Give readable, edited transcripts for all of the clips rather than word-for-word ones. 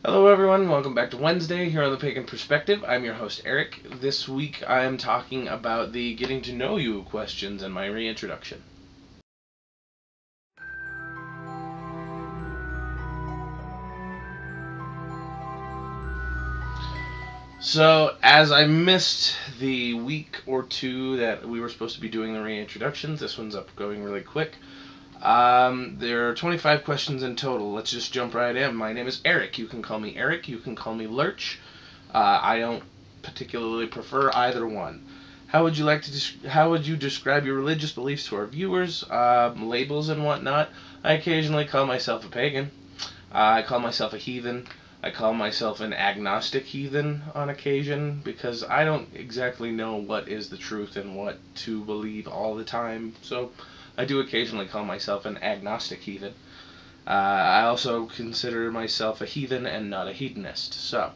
Hello everyone, welcome back to Wednesday here on the Pagan Perspective. I'm your host Eric. This week I am talking about the getting to know you questions and my reintroduction. So, as I missed the week or two that we were supposed to be doing the reintroductions, this one's up going really quick. There are 25 questions in total. Let's just jump right in. My name is Eric. You can call me Eric. You can call me Lurch. I don't particularly prefer either one. How would you describe your religious beliefs to our viewers? Labels and whatnot. I occasionally call myself a pagan. I call myself a heathen. I call myself an agnostic heathen on occasion because I don't exactly know what is the truth and what to believe all the time. So I do occasionally call myself an agnostic heathen. I also consider myself a heathen and not a hedonist. So,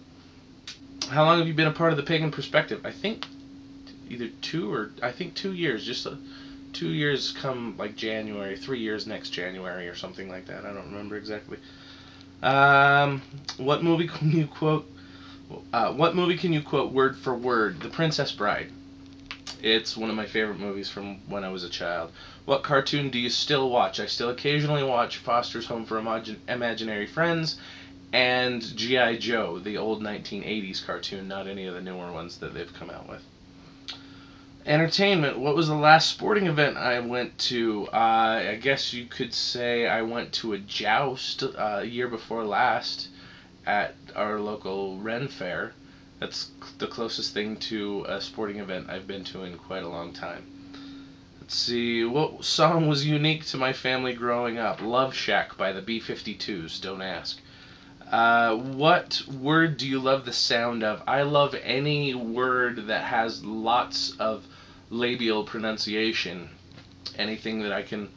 how long have you been a part of the Pagan Perspective? I think either 2 years. Just 2 years come like January, 3 years next January or something like that. I don't remember exactly. What movie can you quote? What movie can you quote word for word? The Princess Bride. It's one of my favorite movies from when I was a child. What cartoon do you still watch? I still occasionally watch Foster's Home for Imaginary Friends and G.I. Joe, the old 1980s cartoon, not any of the newer ones that they've come out with. Entertainment. What was the last sporting event I went to? I guess you could say I went to a joust year before last at our local Ren Fair. That's the closest thing to a sporting event I've been to in quite a long time. Let's see, what song was unique to my family growing up? Love Shack by the B-52s, don't ask. What word do you love the sound of? I love any word that has lots of labial pronunciation. Anything that I can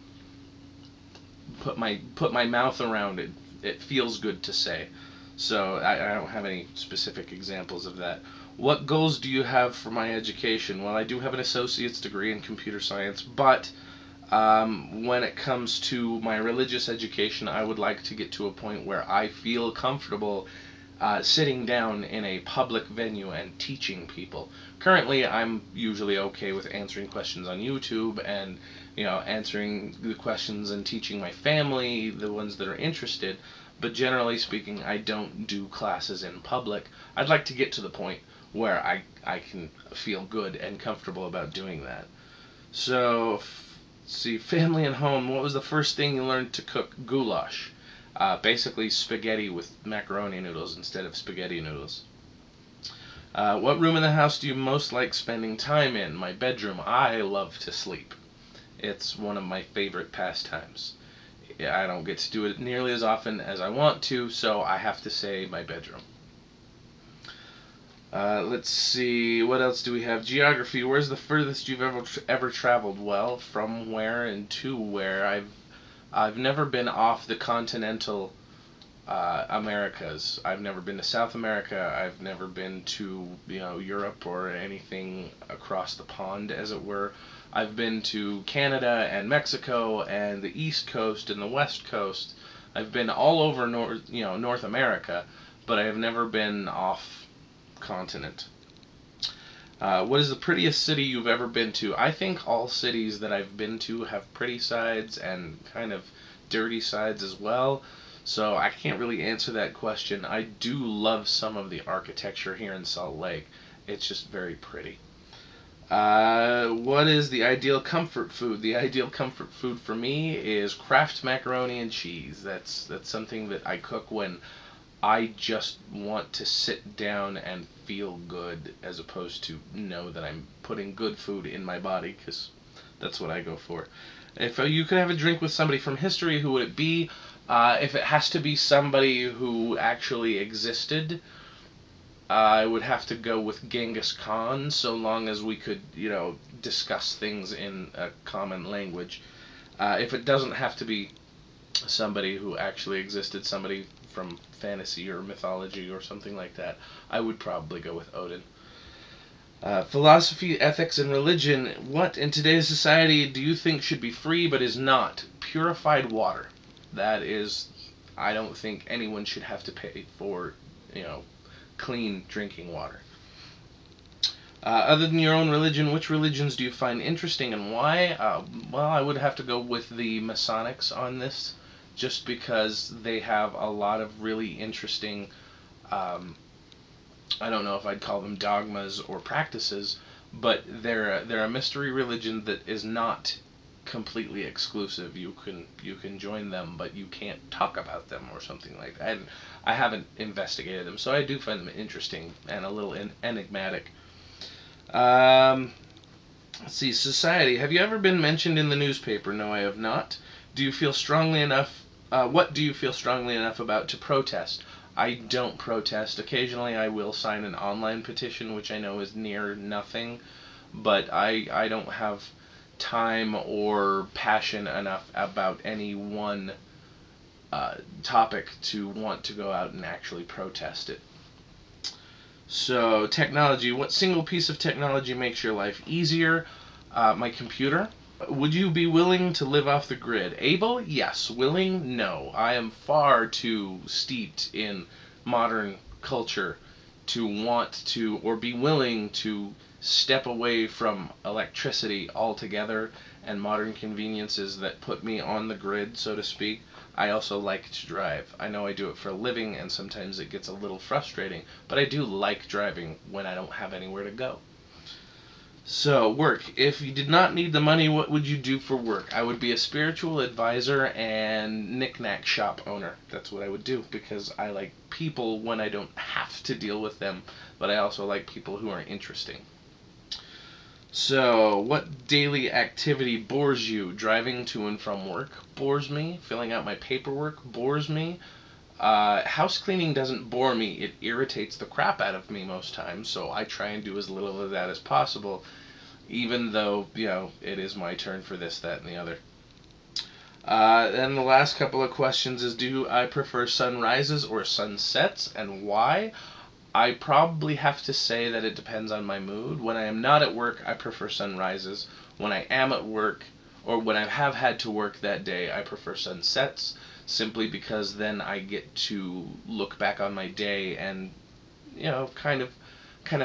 put my mouth around, it feels good to say. So I don't have any specific examples of that. What goals do you have for my education? Well, I do have an associate's degree in computer science, but when it comes to my religious education, I would like to get to a point where I feel comfortable sitting down in a public venue and teaching people. Currently, I'm usually okay with answering questions on YouTube and answering the questions and teaching my family, the ones that are interested. But generally speaking, I don't do classes in public. I'd like to get to the point where I can feel good and comfortable about doing that. So, let's see, family and home. What was the first thing you learned to cook? Goulash. Basically spaghetti with macaroni noodles instead of spaghetti noodles. What room in the house do you most like spending time in? My bedroom. I love to sleep. It's one of my favorite pastimes. I don't get to do it nearly as often as I want to, so I have to say my bedroom. Let's see, what else do we have? Geography. Where's the furthest you've ever traveled? Well, from where and to where. I've never been off the continental Americas. I've never been to South America. I've never been to Europe or anything across the pond, as it were. I've been to Canada and Mexico and the East Coast and the West Coast. I've been all over North America, but I have never been off continent. What is the prettiest city you've ever been to? I think all cities that I've been to have pretty sides and kind of dirty sides as well. So I can't really answer that question. I do love some of the architecture here in Salt Lake. It's just very pretty. What is the ideal comfort food? The ideal comfort food for me is Kraft macaroni and cheese. That's something that I cook when I just want to sit down and feel good, as opposed to know that I'm putting good food in my body, because that's what I go for. If you could have a drink with somebody from history, who would it be? If it has to be somebody who actually existed, I would have to go with Genghis Khan, so long as we could, discuss things in a common language. If it doesn't have to be somebody who actually existed, somebody from fantasy or mythology or something like that, I would probably go with Odin. Philosophy, ethics, and religion. What in today's society do you think should be free but is not? Purified water. That is I don't think anyone should have to pay for, you know, clean drinking water. Other than your own religion, which religions do you find interesting and why? Well, I would have to go with the Masonics on this, just because they have a lot of really interesting, um, I don't know if I'd call them dogmas or practices, but they're a mystery religion that is not completely exclusive. You can join them, but you can't talk about them or something like that. And I haven't investigated them, so I do find them interesting and a little enigmatic. Um, let's see, society. Have you ever been mentioned in the newspaper? No, I have not. Do you feel strongly enough? What do you feel strongly enough about to protest? I don't protest. Occasionally, I will sign an online petition, which I know is near nothing, but I don't have time or passion enough about any one topic to want to go out and actually protest it. So, technology. What single piece of technology makes your life easier? My computer. Would you be willing to live off the grid? Able? Yes. Willing? No. I am far too steeped in modern culture to want to or be willing to step away from electricity altogether and modern conveniences that put me on the grid, so to speak. I also like to drive. I know I do it for a living and sometimes it gets a little frustrating, but I do like driving when I don't have anywhere to go. So, work. If you did not need the money, what would you do for work? I would be a spiritual advisor and knick-knack shop owner. That's what I would do because I like people when I don't have to deal with them, but I also like people who are interesting. So, what daily activity bores you? Driving to and from work bores me. Filling out my paperwork bores me. House cleaning doesn't bore me. It irritates the crap out of me most times, so I try and do as little of that as possible, even though, it is my turn for this, that, and the other. Then the last couple of questions is, do I prefer sunrises or sunsets, and why? I probably have to say that it depends on my mood. When I am not at work, I prefer sunrises. When I am at work, or when I have had to work that day, I prefer sunsets, simply because then I get to look back on my day and, kind of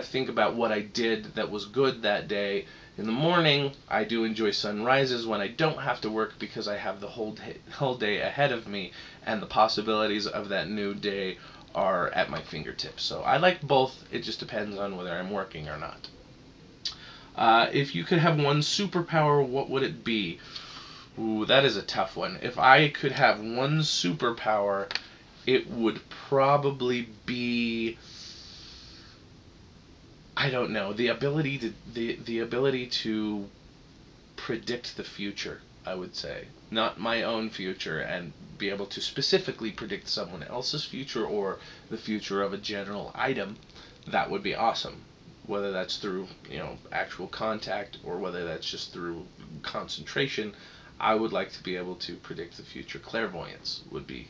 think about what I did that was good that day. In the morning, I do enjoy sunrises when I don't have to work because I have the whole day ahead of me, and the possibilities of that new day are at my fingertips. So I like both. It just depends on whether I'm working or not. If you could have one superpower, what would it be? Ooh, that is a tough one. If I could have one superpower, it would probably be, I don't know, the ability to predict the future, I would say. Not my own future, and be able to specifically predict someone else's future or the future of a general item. That would be awesome. Whether that's through, actual contact or whether that's just through concentration, I would like to be able to predict the future. Clairvoyance would be,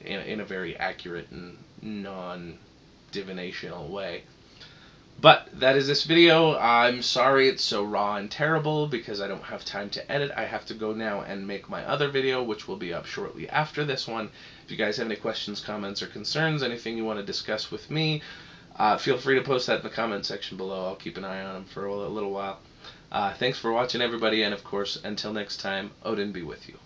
in a very accurate and non-divinational way. But that is this video. I'm sorry it's so raw and terrible because I don't have time to edit. I have to go now and make my other video, which will be up shortly after this one. If you guys have any questions, comments, or concerns, anything you want to discuss with me, feel free to post that in the comment section below. I'll keep an eye on them for a little while. Thanks for watching, everybody, and of course, until next time, Odin be with you.